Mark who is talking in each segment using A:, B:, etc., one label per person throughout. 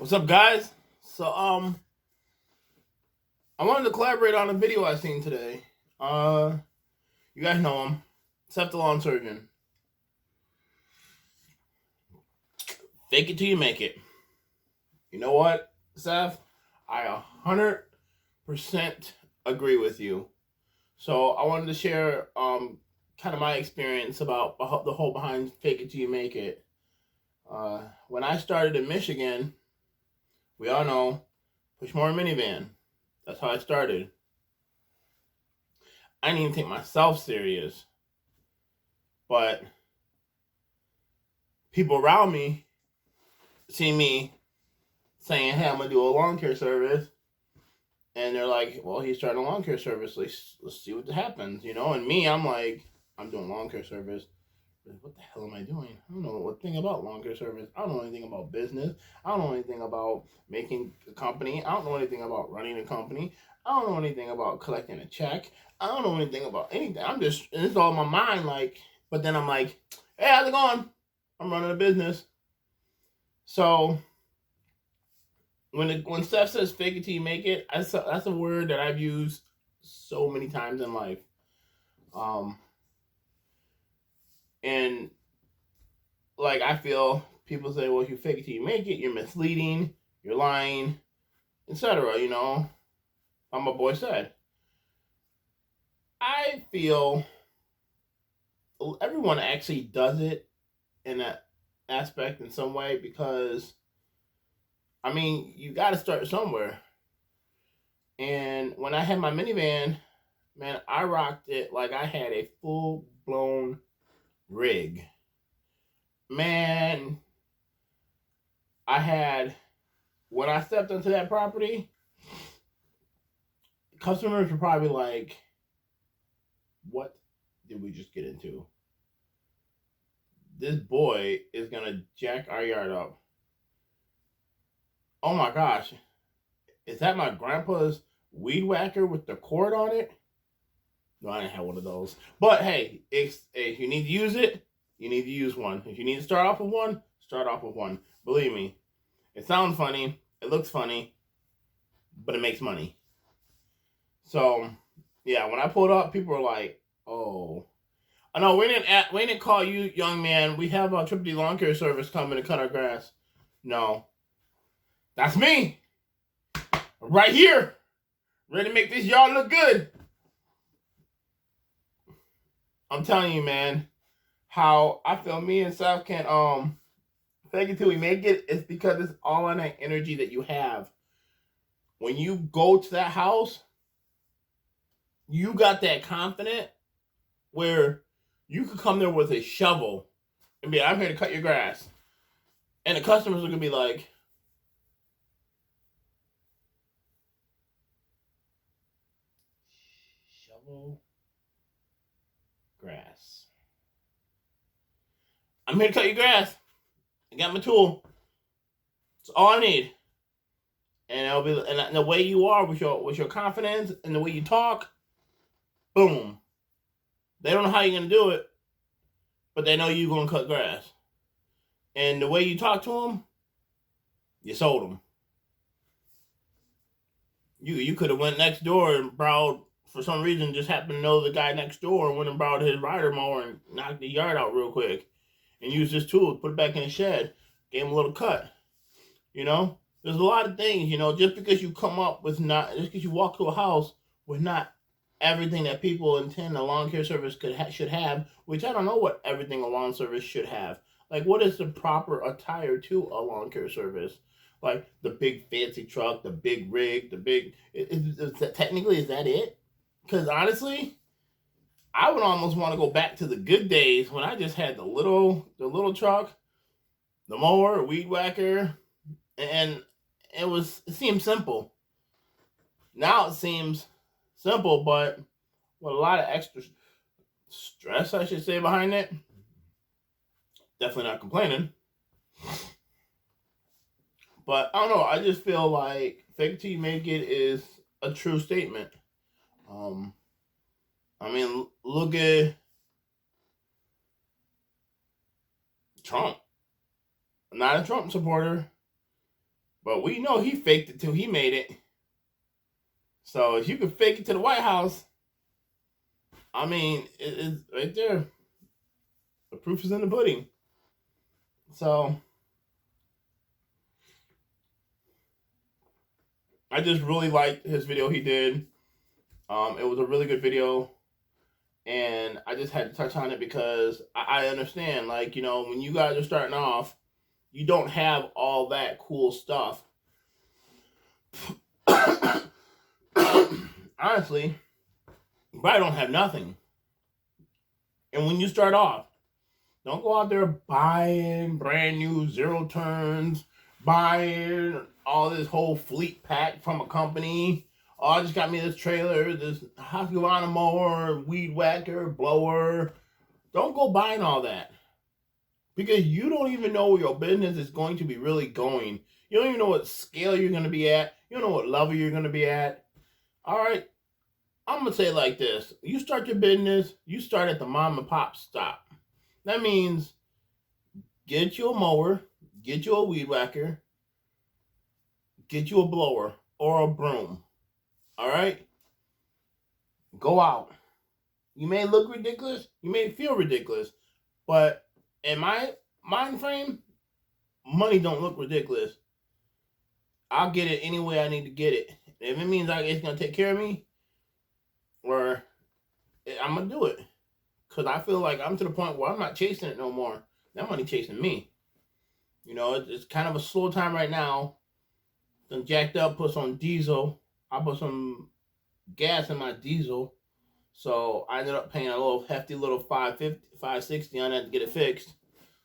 A: What's up, guys? So, I wanted to collaborate on a video I seen today. You guys know him, Seth the Lawn Surgeon. Fake it till you make it. You know what, Seth? I 100% agree with you. So, I wanted to share kind of my experience about the whole behind fake it till you make it. When I started in Michigan, we all know Pushmore Minivan. That's how I started. I didn't even take myself serious. But people around me see me saying, hey, I'm going to do a lawn care service. And they're like, well, he's starting a lawn care service. Let's see what happens, you know? And me, I'm like, I'm doing lawn care service. What the hell am I doing? I don't know a thing about lawn care service. I don't know anything about business. I don't know anything about making a company. I don't know anything about running a company. I don't know anything about collecting a check. I don't know anything about anything. And it's all in my mind, like, but then I'm like, hey, how's it going? I'm running a business. So when Steph says fake it till you make it, that's a word that I've used so many times in life. And like I feel people say, well, if you fake it till you make it, you're misleading, you're lying, etc. You know, like my boy said. I feel everyone actually does it in that aspect in some way because, I mean, you got to start somewhere. And when I had my minivan, man, I rocked it like I had a full blown rig. Man, when I stepped onto that property, customers were probably like, what did we just get into? This boy is going to jack our yard up. Oh my gosh. Is that my grandpa's weed whacker with the cord on it? No, I didn't have one of those. But hey, if you need to use it, you need to use one. If you need to start off with one, start off with one. Believe me, it sounds funny, it looks funny, but it makes money. So, yeah, when I pulled up, people were like, "Oh, I know we didn't call you, young man. We have a Triple D Lawn Care Service coming to cut our grass." No, that's me, right here, ready to make this yard look good. I'm telling you, man, how I feel me and Seth can fake it till we make it. It's because it's all on that energy that you have. When you go to that house, you got that confidence where you could come there with a shovel and be, I'm here to cut your grass. And the customers are going to be like, shovel grass. I'm here to cut your grass. I got my tool. It's all I need. And it'll be, and the way you are with your confidence and the way you talk, boom. They don't know how you're going to do it, but they know you're going to cut grass. And the way you talk to them, you sold them. You could have went next door and borrowed, for some reason, just happened to know the guy next door and went and borrowed his rider mower and knocked the yard out real quick. And used his tool, put it back in the shed, gave him a little cut. You know? There's a lot of things, you know, just because you walk to a house with not everything that people intend a lawn care service should have, which I don't know what everything a lawn service should have. Like, what is the proper attire to a lawn care service? Like the big fancy truck, the big rig, is that technically, is that it? Because honestly, I would almost want to go back to the good days when I just had the little truck, the mower, weed whacker, and it seemed simple. Now it seems simple, but with a lot of extra stress, I should say, behind it. Definitely not complaining. But I don't know. I just feel like fake it till you make it is a true statement. I mean, look at Trump. I'm not a Trump supporter, But we know he faked it till he made it. So if you can fake it to the White House, I mean, it's right there. The proof is in the pudding. So I just really liked his video he did. It was a really good video, and I just had to touch on it because I understand, like, you know, when you guys are starting off, you don't have all that cool stuff. Honestly, you probably don't have nothing. And when you start off, don't go out there buying brand new zero turns, buying all this whole fleet pack from a company. Oh, I just got me this trailer, this Husqvarna mower, weed whacker, blower. Don't go buying all that. Because you don't even know where your business is going to be really going. You don't even know what scale you're going to be at. You don't know what level you're going to be at. All right, I'm going to say it like this. You start your business, you start at the mom and pop stop. That means get you a mower, get you a weed whacker, get you a blower or a broom. All right? Go out. You may look ridiculous, you may feel ridiculous, but in my mind frame, money don't look ridiculous. I'll get it any way I need to get it. If it means it's going to take care of me, or I'm going to do it. Because I feel like I'm to the point where I'm not chasing it no more. That money chasing me. You know, it's kind of a slow time right now. Then jacked up, put some diesel. I put some gas in my diesel. So I ended up paying a little hefty little $550, $560 on that to get it fixed.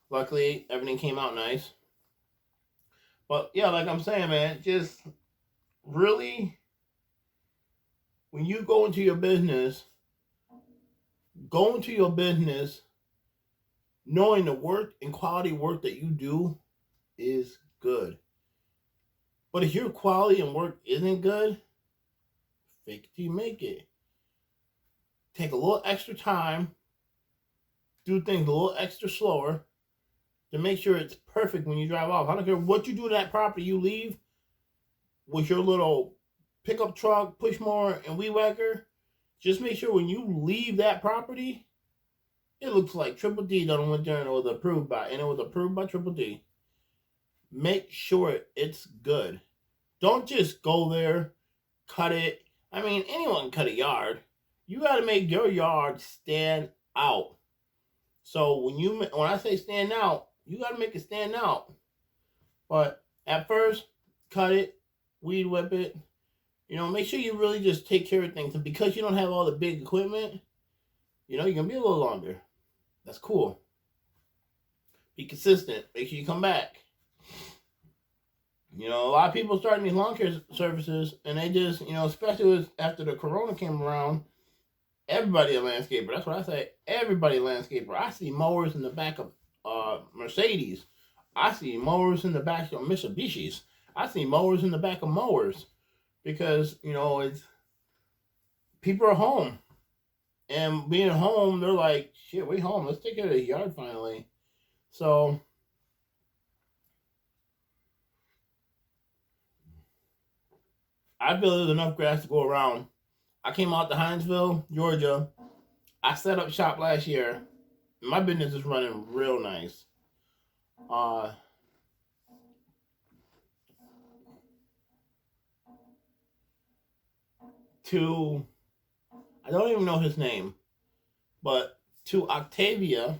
A: Luckily, everything came out nice. But yeah, like I'm saying, man, just really, when you go into your business knowing the work and quality work that you do is good. But if your quality and work isn't good, fake it till you make it. Take a little extra time, do things a little extra slower to make sure it's perfect when you drive off. I don't care what you do to that property, you leave with your little pickup truck, push mower, and weed whacker. Just make sure when you leave that property, it looks like Triple D done went there and it was approved by Triple D. Make sure it's good. Don't just go there, cut it. I mean, anyone can cut a yard. You got to make your yard stand out. So when I say stand out, you got to make it stand out. But at first, cut it, weed whip it. You know, make sure you really just take care of things. And because you don't have all the big equipment, you know, you're going to be a little longer. That's cool. Be consistent. Make sure you come back. You know, a lot of people starting these lawn care services, and they just, you know, especially after the corona came around, everybody a landscaper. That's what I say. Everybody a landscaper. I see mowers in the back of Mercedes. I see mowers in the back of Mitsubishis. I see mowers in the back of mowers. Because, you know, it's people are home. And being home, they're like, shit, we home. Let's take care of the yard finally. So I feel there's enough grass to go around. I came out to Hinesville, Georgia. I set up shop last year. My business is running real nice. I don't even know his name, but to Octavia,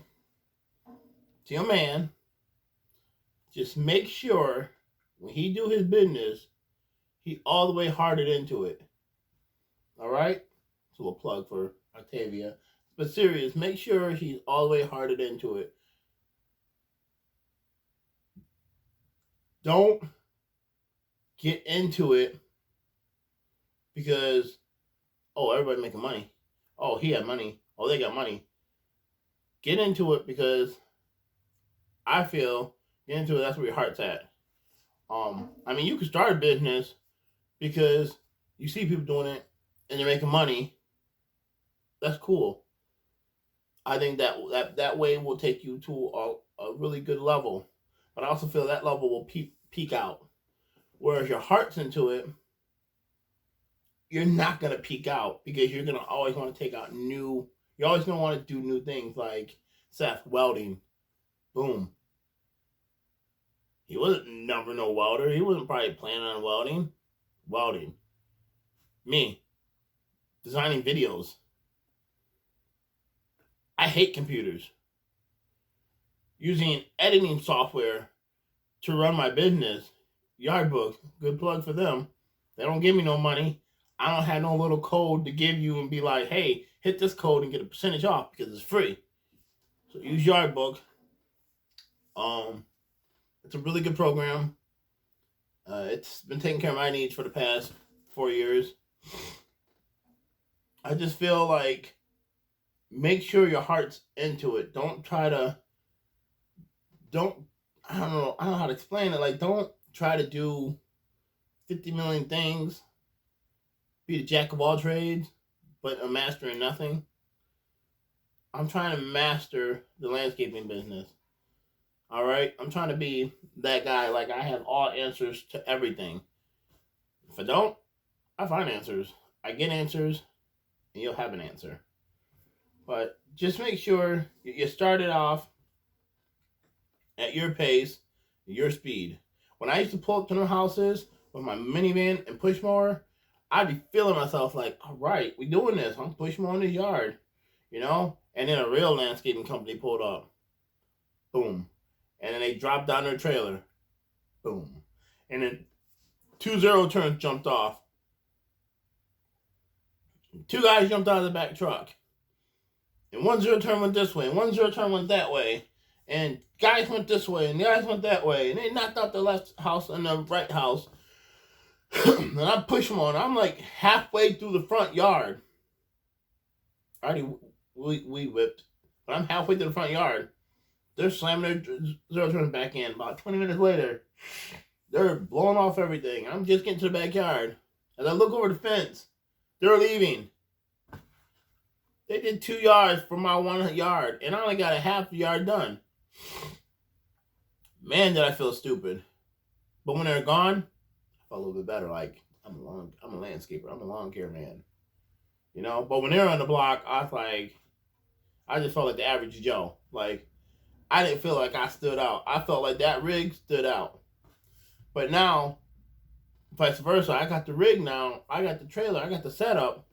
A: to your man, just make sure when he do his business, he all the way hearted into it. All right? So a plug for Octavia. But serious, make sure he's all the way hearted into it. Don't get into it because, oh, everybody making money. Oh, he had money. Oh, they got money. Get into it because I feel get into it. That's where your heart's at. I mean, you can start a business because you see people doing it and they're making money. That's cool. I think that way will take you to a really good level. But I also feel that level will peak out. Whereas your heart's into it, you're not gonna peak out because you're gonna always want to take out new. You always gonna want to do new things like Seth welding. Boom. He wasn't never no welder. He wasn't probably planning on welding. Welding. Me. Designing videos. I hate computers. Using editing software to run my business. Yardbook. Good plug for them. They don't give me no money. I don't have no little code to give you and be like, hey, hit this code and get a percentage off because it's free. So use Yardbook. It's a really good program. It's been taking care of my needs for the past 4 years. I just feel like make sure your heart's into it. I don't know how to explain it. Like, don't try to do 50 million things, be the jack of all trades, but a master in nothing. I'm trying to master the landscaping business. All right? I'm trying to be that guy. Like, I have all answers to everything. If I don't, I find answers. I get answers, and you'll have an answer. But just make sure you start it off at your pace, your speed. When I used to pull up to new houses with my minivan and push mower, I'd be feeling myself like, all right, we doing this. I'm pushing more in the yard, you know? And then a real landscaping company pulled up. Boom. And then they dropped down their trailer. Boom. And then 2 zero turns jumped off. 2 guys jumped out of the back truck. And 1 0 turn went this way, and 1 0 turn went that way. And guys went this way, and guys went that way. And they knocked out the left house and the right house. And I push them on. I'm like halfway through the front yard. I already weed whipped. But I'm halfway through the front yard. They're slamming their 0 turns back in. About 20 minutes later, they're blowing off everything. I'm just getting to the backyard. As I look over the fence, they're leaving. They did 2 yards from my 1 yard, and I only got a half yard done. Man, did I feel stupid. But when they're gone, I felt a little bit better. Like, I'm a landscaper. I'm a lawn care man. You know? But when they were on the block, I was like, I just felt like the average Joe. Like, I didn't feel like I stood out. I felt like that rig stood out. But now, vice versa, I got the rig now. I got the trailer. I got the setup.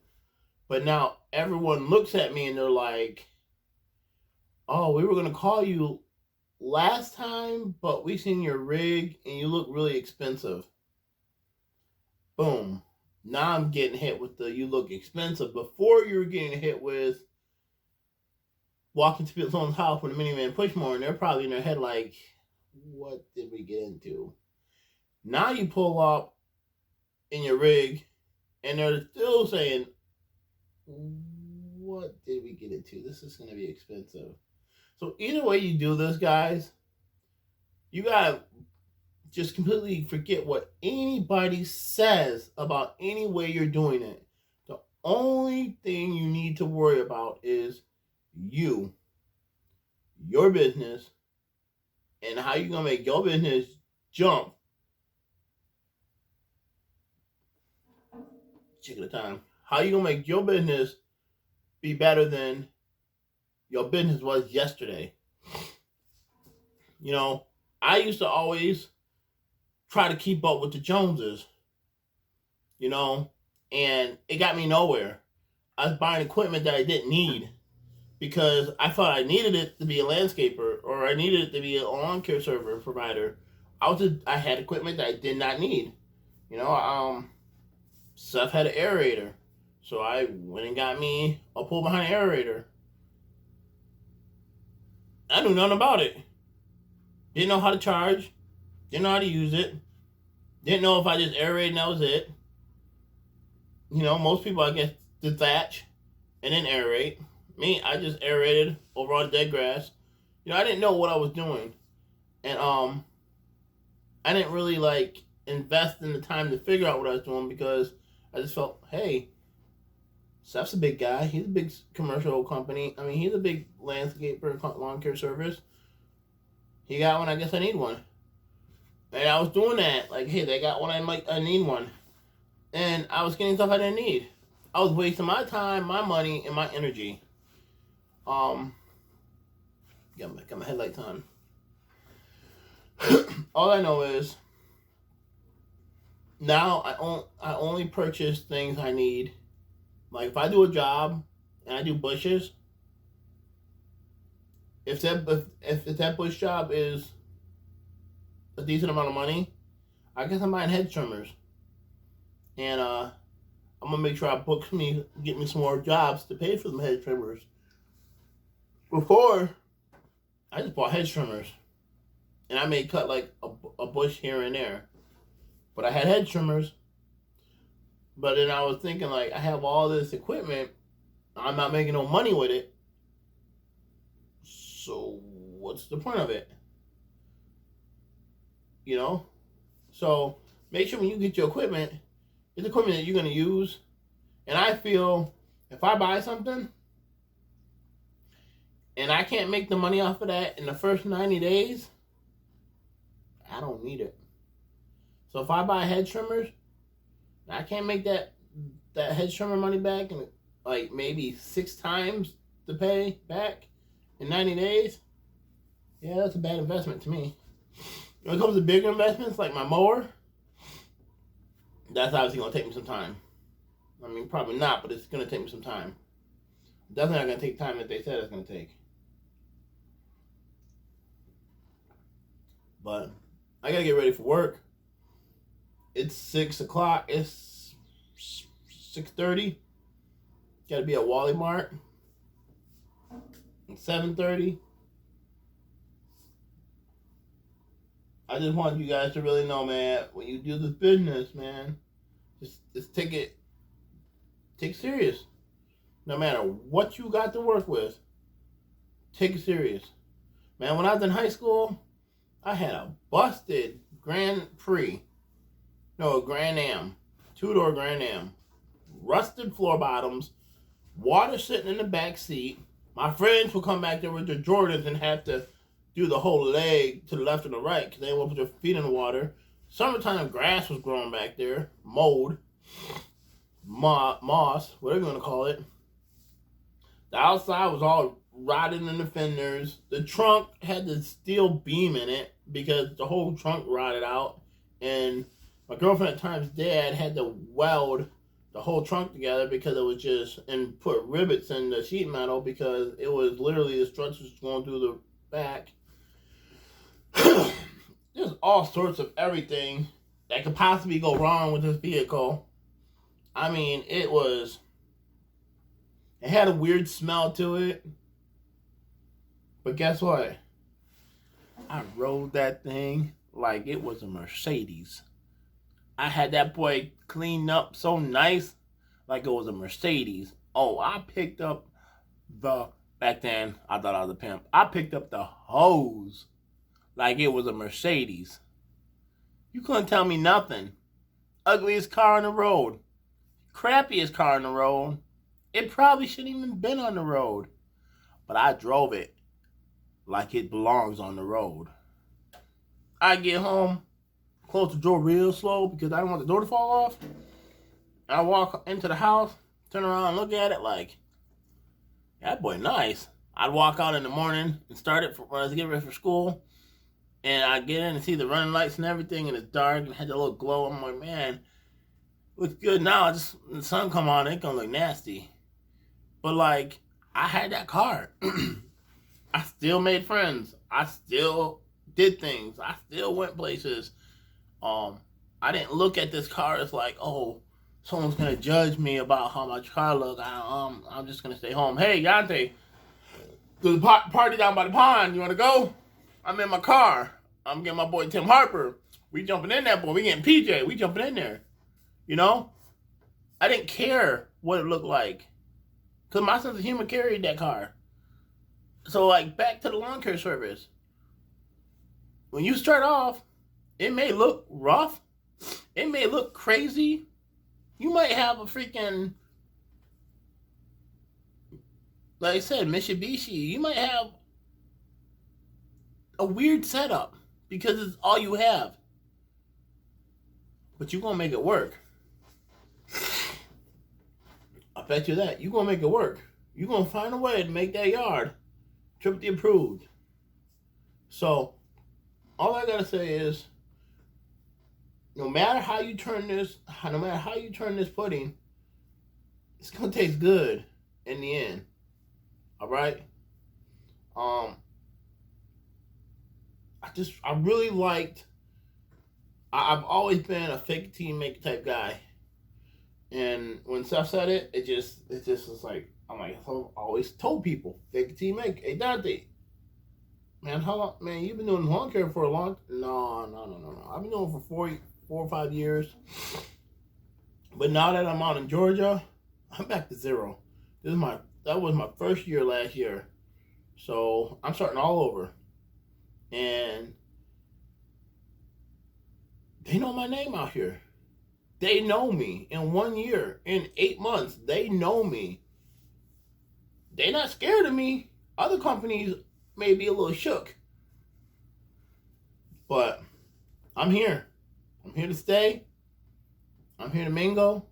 A: But now everyone looks at me and they're like, oh, we were going to call you last time, but we seen your rig and you look really expensive. Boom. Now I'm getting hit with the you look expensive. Before you were getting hit with walking to someone's house with a minivan push mower, and they're probably in their head like, what did we get into? Now you pull up in your rig and they're still saying, what did we get into? This is going to be expensive. So either way you do this, guys, you got to just completely forget what anybody says about any way you're doing it. The only thing you need to worry about is you, your business, and how you're going to make your business jump. Check the time. How you going to make your business be better than your business was yesterday? You know, I used to always try to keep up with the Joneses, you know, and it got me nowhere. I was buying equipment that I didn't need because I thought I needed it to be a landscaper or I needed it to be a lawn care server provider. I had equipment that I did not need. You know, Seth had an aerator. So I went and got me a pull behind aerator. I knew nothing about it. Didn't know how to charge. Didn't know how to use it. Didn't know if I just aerated and that was it. You know, most people, I guess, detach and then aerate. Me, I just aerated over on dead grass. You know, I didn't know what I was doing. And I didn't really, like, invest in the time to figure out what I was doing because I just felt, hey, Seth's a big guy. He's a big commercial company. I mean, he's a big landscaper, lawn care service. He got one. I guess I need one. And I was doing that. Like, hey, they got one. I need one. And I was getting stuff I didn't need. I was wasting my time, my money, and my energy. Got my headlights on. All I know is now I only purchase things I need. Like if I do a job and I do bushes, if that bush job is a decent amount of money, I guess I'm buying hedge trimmers. And I'm gonna make sure I get me some more jobs to pay for them hedge trimmers. Before, I just bought hedge trimmers, and I may cut like a bush here and there, but I had hedge trimmers. But then I was thinking, like, I have all this equipment, I'm not making no money with it, so what's the point of it? You know? So make sure when you get your equipment, it's equipment that you're going to use. And I feel if I buy something and I can't make the money off of that in the first 90 days, I don't need it. So if I buy hedge trimmers, I can't make that hedge trimmer money back in like maybe 6 times the pay back in 90 days. Yeah, that's a bad investment to me. When it comes to bigger investments like my mower, that's obviously going to take me some time. I mean, probably not, but it's going to take me some time. Definitely not going to take time that they said it's going to take. But I got to get ready for work. It's 6 o'clock. It's 6:30. Got to be at Wally Mart. It's 7:30. I just want you guys to really know, man, when you do this business, man, just take it serious. No matter what you got to work with, take it serious. Man, when I was in high school, I had a busted Grand Am, 2-door Grand Am, rusted floor bottoms, water sitting in the back seat. My friends would come back there with their Jordans and have to do the whole leg to the left and the right because they didn't want to put their feet in the water. Summertime grass was growing back there, mold, moss, whatever you want to call it. The outside was all rotted in the fenders. The trunk had the steel beam in it because the whole trunk rotted out. And my girlfriend at the time's dad had to weld the whole trunk together because it was just, and put rivets in the sheet metal because it was literally the structures going through the back. There's all sorts of everything that could possibly go wrong with this vehicle. I mean, it had a weird smell to it. But guess what? I rode that thing like it was a Mercedes. I had that boy cleaned up so nice like it was a Mercedes. Oh, I picked up back then, I thought I was a pimp. I picked up the hose like it was a Mercedes. You couldn't tell me nothing. Ugliest car on the road. Crappiest car on the road. It probably shouldn't even been on the road. But I drove it like it belongs on the road. I get home, close the door real slow because I don't want the door to fall off. I walk into the house, turn around and look at it like, that boy nice. I'd walk out in the morning and start it when I was getting ready for school. And I get in and see the running lights and everything, and it's dark and had a little glow. I'm like, man, looks good now. Just the sun come on, it's gonna look nasty. But like, I had that car. I still made friends. I still did things. I still went places. I didn't look at this car as like, oh, someone's gonna judge me about how my car look. I'm just gonna stay home. Hey, Yante, there's a party down by the pond. You wanna go? I'm in my car. I'm getting my boy Tim Harper. We jumping in that boy. We getting PJ. We jumping in there. You know? I didn't care what it looked like. Because my sense of humor carried that car. So, like, back to the lawn care service. When you start off, it may look rough. It may look crazy. You might have a freaking, like I said, Mitsubishi. You might have a weird setup because it's all you have. But you're gonna make it work. I bet you that. You're gonna make it work. You're gonna find a way to make that yard triple approved. So all I gotta say is, no matter how you turn this, no matter how you turn this pudding, it's gonna taste good in the end. All right. I really liked. I've always been a fake team maker type guy, and when Seth said it, it just was like, I'm like, I've always told people fake team make. Hey Dante, man, how long? Man, you've been doing lawn care for a long. No. I've been doing it for 4 or 5 years. But now that I'm out in Georgia, I'm back to zero. That was my first year last year, so I'm starting all over, and they know my name out here. They know me in 1 year, in 8 months. They know me. They're not scared of me. Other companies may be a little shook, but I'm here. I'm here to stay. I'm here to mingle.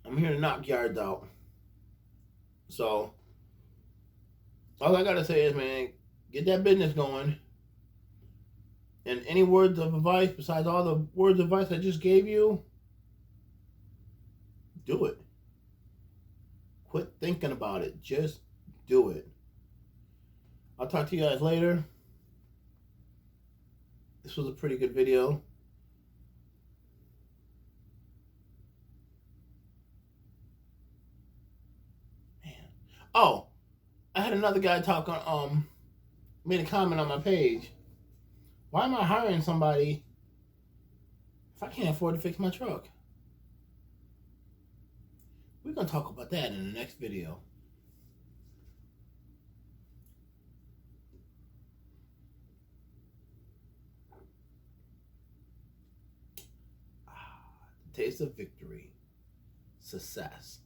A: I'm here to knock yards out. So all I gotta say is, man, get that business going. And any words of advice besides all the words of advice I just gave you, do it. Quit thinking about it. Just do it. I'll talk to you guys later. This was a pretty good video. Man. Oh, I had another guy talk on made a comment on my page. Why am I hiring somebody if I can't afford to fix my truck? We're going to talk about that in the next video. Taste of victory. Success.